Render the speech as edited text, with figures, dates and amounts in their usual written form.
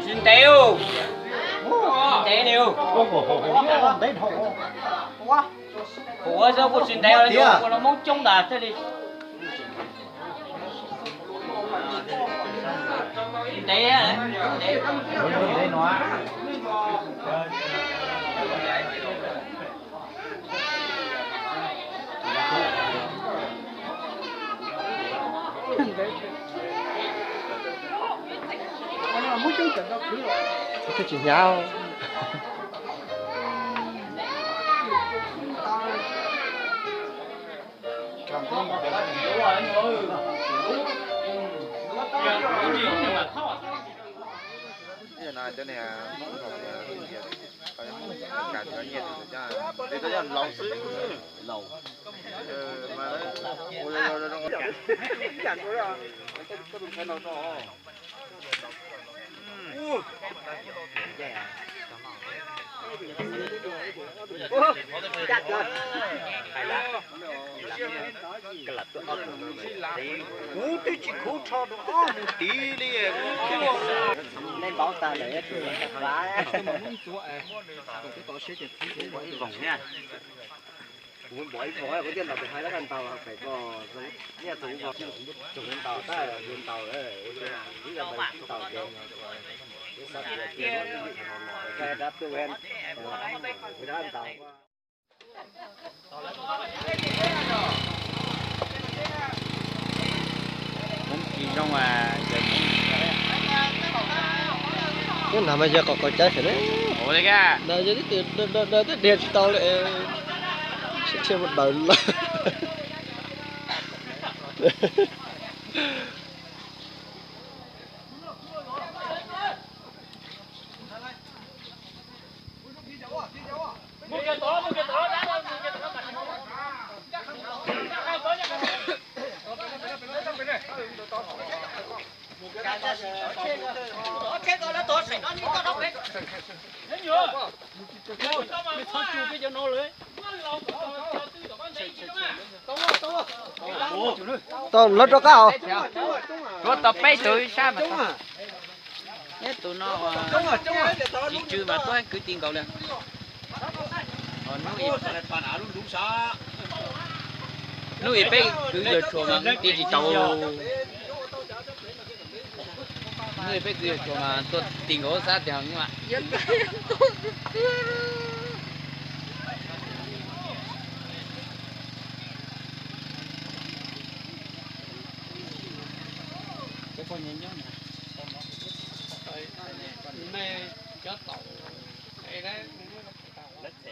Xin tiêu. Té nhiều. Ủa sao cô xin tiêu là nó món chống đạt thế đi. Xin té á. Té nó. Cái chuyện nhau. Giờ này cho nè cả cho nhiệt cho để cho lâu xí lâu mà ôi nó chẳng có đâu có đúng cái nào đó chặt rồi cái là tôi cú tôi chỉ cú cho nó tí đi nên bảo ta để lá vòng nha muốn bỏ cái tiền là phải hai lần tàu phải có nha thủ vào chủ lên tàu ta lên tàu đấy chỉ là mình tàu cái đáp tôi quen cái đó tàu Muốn chỉ trong mà Cái nào bây giờ còn trái phải đấy. ủa đây kìa. Đời giờ tới điện tao lại xe một đời luôn. Tao lót cho cao. Có tập bay tới sao mà nhất tụi nó chỉ trừ mà tôi cứ tiền cậu liền nó ít bay cứ giờ chùa mà tiền chỉ tàu nó ít bay cứ giờ chùa mà tôi tiền có sát tiền nhưng mà con nhìn nhớ này cho tàu đây đấy đất xẻ